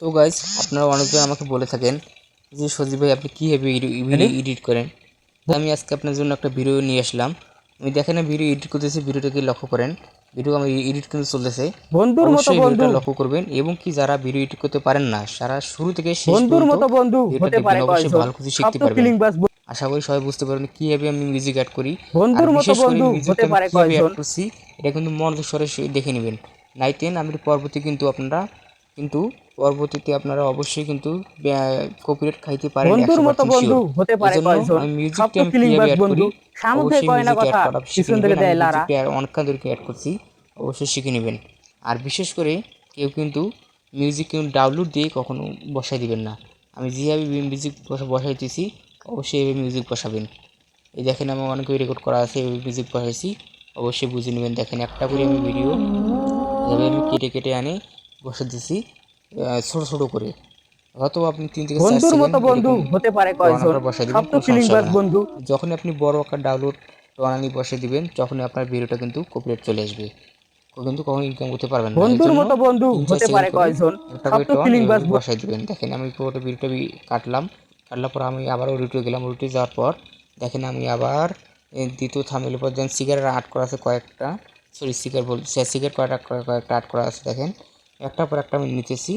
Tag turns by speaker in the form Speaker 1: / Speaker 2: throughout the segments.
Speaker 1: তো গাইস, আপনারা অনেকজন আমাকে বলে থাকেন যে সজীব ভাই আপনি কীভাবে ভিডিও এডিট করেন। তো আমি আজকে আপনার জন্য একটা ভিডিও নিয়ে আসলাম। আমি দেখেন ভিডিও এডিট করতেছি, ভিডিওটাকে লক্ষ্য করেন। ভিডিও আমি এডিট কিন্তু চলতেছে,
Speaker 2: বন্ধুর মতো
Speaker 1: অবশ্যই
Speaker 2: বন্ধু
Speaker 1: ভিডিওটা লক্ষ্য করবেন। এবং কি যারা ভিডিও এডিট করতে পারেন না, সারা শুরু থেকে শেষ
Speaker 2: বন্ধুর
Speaker 1: পর্যন্ত
Speaker 2: মতো বন্ধু
Speaker 1: ভিডিওটা
Speaker 2: হতে
Speaker 1: দেখবেন,
Speaker 2: পারে
Speaker 1: অবশ্যই
Speaker 2: কয়জন?
Speaker 1: ভালো কিছু
Speaker 2: সব
Speaker 1: শিখতে
Speaker 2: তো
Speaker 1: পারবেন।
Speaker 2: ফিলিং বাস।
Speaker 1: আশা করি সবাই বুঝতে পারবেন কীভাবে আমি মিউজিক অ্যাড করি। আর
Speaker 2: বন্ধুর মতো
Speaker 1: বিশেষ করে
Speaker 2: বন্ধু
Speaker 1: মিউজিকটা
Speaker 2: হতে
Speaker 1: আমি
Speaker 2: পারে
Speaker 1: কীভাবে অ্যাড
Speaker 2: কয়জন?
Speaker 1: করছি এটা কিন্তু মনোযোগ সরে দেখে নেবেন। নাইতেন আমি পরবর্তী কিন্তু পরবর্তীতে আপনারা অবশ্যই কিন্তু কপিরাইট খাইতে পারেন
Speaker 2: বন্ধুর মতো
Speaker 1: 100%
Speaker 2: বন্ধু
Speaker 1: শিওর।
Speaker 2: হতে
Speaker 1: এই
Speaker 2: পারে
Speaker 1: জন্য
Speaker 2: কয়জন?
Speaker 1: আমি
Speaker 2: সব
Speaker 1: মিউজিকটা
Speaker 2: তো
Speaker 1: আমি
Speaker 2: ফিলিং
Speaker 1: কীভাবে
Speaker 2: বাস
Speaker 1: অ্যাড
Speaker 2: বন্ধু।
Speaker 1: করি
Speaker 2: সামুদ্রে
Speaker 1: অবশ্যই
Speaker 2: কয় না
Speaker 1: মিউজিকটা
Speaker 2: কথা,
Speaker 1: অ্যাড করা শিখে
Speaker 2: পিছন থেকে
Speaker 1: নেবেন। আমি
Speaker 2: দেয় লারা।
Speaker 1: মিউজিকটা অনেকদেরকে অ্যাড করছি, অবশ্যই শিখে নেবেন। আর বিশেষ করে কেউ কিন্তু মিউজিক ডাউনলোড দিয়ে কখনো বসাই দিবেন না। আমি যেভাবে মিউজিক বসাইতেছি অবশ্যই এভাবে মিউজিক বসাবেন। এই দেখেন আমার অনেক রেকর্ড করা আছে, এভাবে মিউজিক বসাইছি, অবশ্যই বুঝে নেবেন। দেখেন একটা করে আমি ভিডিও এভাবে আমি কেটে কেটে আনে বসে দিছি ছোটো ছোটো করে। হয়তো আপনি 3 থেকে 4
Speaker 2: বন্ধুর
Speaker 1: সেকেন্ড
Speaker 2: মতো বন্ধু
Speaker 1: এরকম
Speaker 2: হতে পারে
Speaker 1: বানানোর
Speaker 2: কয়জন?
Speaker 1: পর বসাই
Speaker 2: সব
Speaker 1: দিবেন,
Speaker 2: তো
Speaker 1: কোনো
Speaker 2: ফিলিং
Speaker 1: সমস্যা হবে
Speaker 2: বাস
Speaker 1: না।
Speaker 2: বন্ধু।
Speaker 1: যখনই আপনি বড় আকার ডাউনলোড বানানি বসিয়ে দিবেন, তখনই আপনার ভিডিওটা কিন্তু কপিরাইট চলে আসবে, কিন্তু কখনো ইনকাম করতে পারবেন না। এই
Speaker 2: বন্ধুর
Speaker 1: জন্য
Speaker 2: মতো বন্ধু
Speaker 1: 3-4
Speaker 2: হতে
Speaker 1: সেকেন্ড
Speaker 2: পারে
Speaker 1: করে
Speaker 2: কয়জন?
Speaker 1: একটা
Speaker 2: সব
Speaker 1: করে
Speaker 2: তো
Speaker 1: টন
Speaker 2: ফিলিং বাস।
Speaker 1: এভাবে বসাই দিবেন। দেখেন আমি পুরোটা ভিডিওটা কাটলাম পর আমি আবারও রুটে গেলাম। রুটে যাওয়ার পর দেখেন আমি আবার দ্বিতীয় থাম্বনেলের পর যেন সিগারেট আর্ট করা আছে কয়েকটা, সরি সিগারেট কয়েকটা আর্ট করা আছে। দেখেন একটার পর একটা আমি নিতেছি।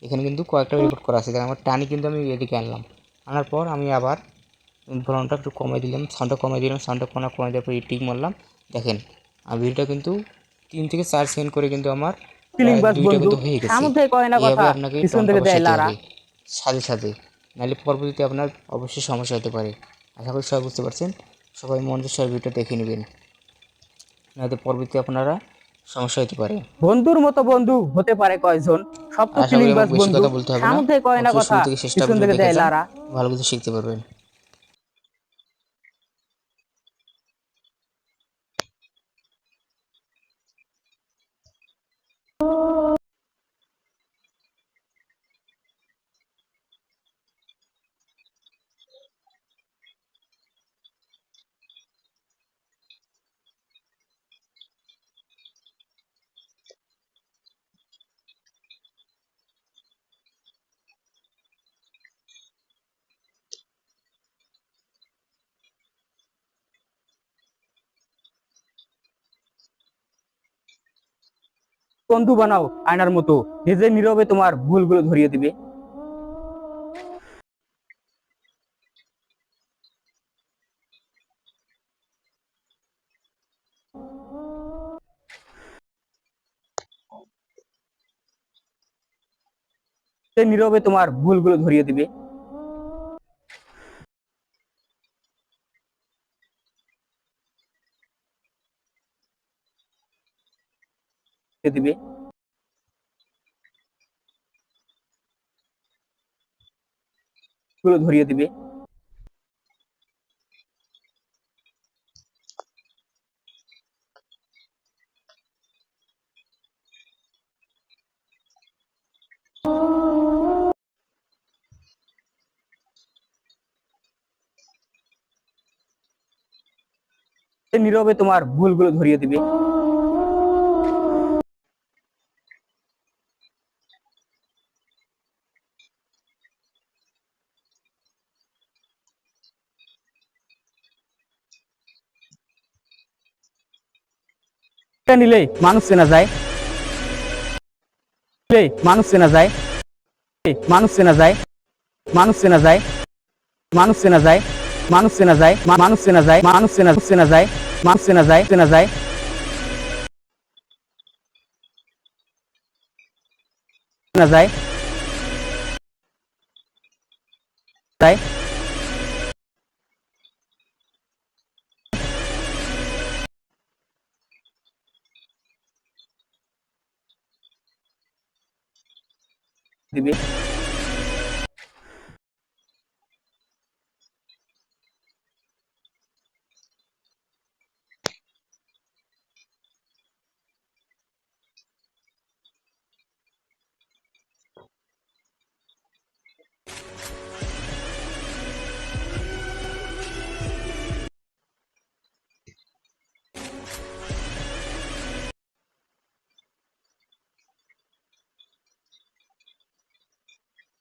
Speaker 1: এখানে কিন্তু কয়েকটা রেকর্ড করা আছে। দেখেন আমার টানি কিন্তু আমি এদিকে আনার পর আমি আবার ভলিউমটা একটু কমাই দিলাম, সাউন্ডটা কমাই দেওয়ার পর টিক মারলাম। দেখেন আর ভিডিওটা কিন্তু 3 থেকে 4 সেকেন্ড করে কিন্তু আমার
Speaker 2: ফিলিং
Speaker 1: প্রায়
Speaker 2: বাস
Speaker 1: 2টা
Speaker 2: বন্ধু।
Speaker 1: কিন্তু হয়ে গেছে।
Speaker 2: সামুদ্রে কয় না
Speaker 1: এইভাবে
Speaker 2: কথা,
Speaker 1: আপনাকে
Speaker 2: পিছন
Speaker 1: টনটা
Speaker 2: থেকে দেয়
Speaker 1: বসাইতে
Speaker 2: লারা।
Speaker 1: হবে সাথে সাথে, নাহলে পরবর্তীতে আপনার অবশ্যই সমস্যা হতে পারে। আশা করি সবাই বুঝতে পারছেন। সবাই মনোযোগ সহ ভিডিওটা দেখে নেবেন, নয়তো পরবর্তীতে আপনারা সমস্যা হতে পারে।
Speaker 2: বন্ধুর মতো বন্ধু হতে পারে কয়জন? সব তো
Speaker 1: আশা
Speaker 2: ফিলিং
Speaker 1: করি
Speaker 2: বাস
Speaker 1: আমাকে বেশি
Speaker 2: বন্ধু।
Speaker 1: কথা বলতে হবে না,
Speaker 2: সামুদ্রে কয় না
Speaker 1: অবশ্যই
Speaker 2: কথা,
Speaker 1: শুরু থেকে শেষটা
Speaker 2: পিছন
Speaker 1: পর্যন্ত
Speaker 2: থেকে
Speaker 1: দেখে
Speaker 2: দেয়
Speaker 1: যান,
Speaker 2: লারা।
Speaker 1: ভালো কিছু শিখতে পারবেন।
Speaker 2: বন্ধু বানাও আয়নার মতো, নিজে নীরবে তোমার ভুলগুলো ধরিয়ে দিবে। নীরবে তোমার ভুলগুলো ধরিয়ে দিবে। দিবে গুলো ধরিয়ে দিবে। নীরবে তোমার ভুলগুলো ধরিয়ে দিবে। নিলেই মানুষ চেনা যায়, মানুষ চেনা যায়, মানুষ চেনা যায়, মানুষ চেনা যায়, মানুষ চেনা যায়, মানুষ চেনা যায়, মানুষ চেনা যায়, মানুষ চেনা যায়, মানুষ চেনা যায়, চেনা যায়, চেনা যায়, যায় দিবে।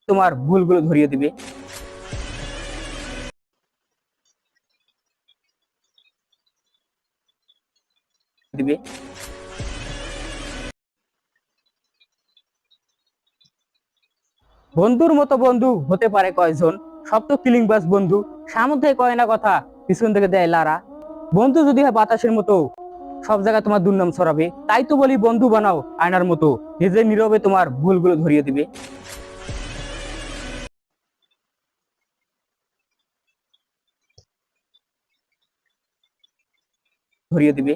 Speaker 2: তোমার ভুলগুলো ধরিয়ে দিবে। দিবে বন্ধুর মতো বন্ধু হতে পারে কয়জন, সব তো কিলিংবাজ বন্ধু, সামনে কয় না কথা, পিছন থেকে দেয় লারা। বন্ধু যদি হয় বাতাসের মতো, সব জায়গায় তোমার দুর্নাম ছড়াবে। তাই তো বলি বন্ধু বানাও আয়নার মতো, নিজে নীরবে তোমার ভুলগুলো ধরিয়ে দিবে। ধরিয়ে দিবে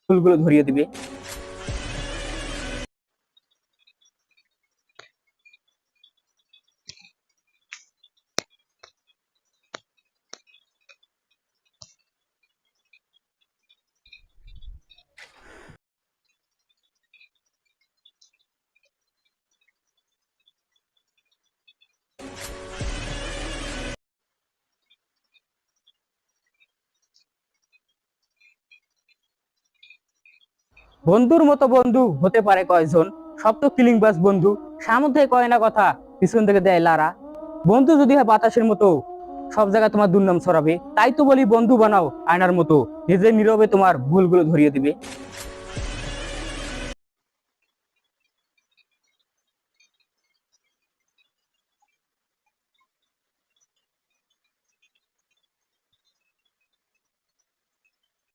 Speaker 2: ভুলগুলো ধরিয়ে দিবে বন্ধুর মতো বন্ধু হতে পারে কয়জন, সব তো কিলিংবাজ বন্ধু, সামনে কয় না কথা, পিছন থেকে দেয় লারা। বন্ধু যদি হয় বাতাসের মতো, সব জায়গায় তোমার দুর্নাম ছড়াবে। তাই তো বলি বন্ধু বানাও আয়নার মতো, নিজে নীরবে তোমার ভুলগুলো ধরিয়ে দিবে।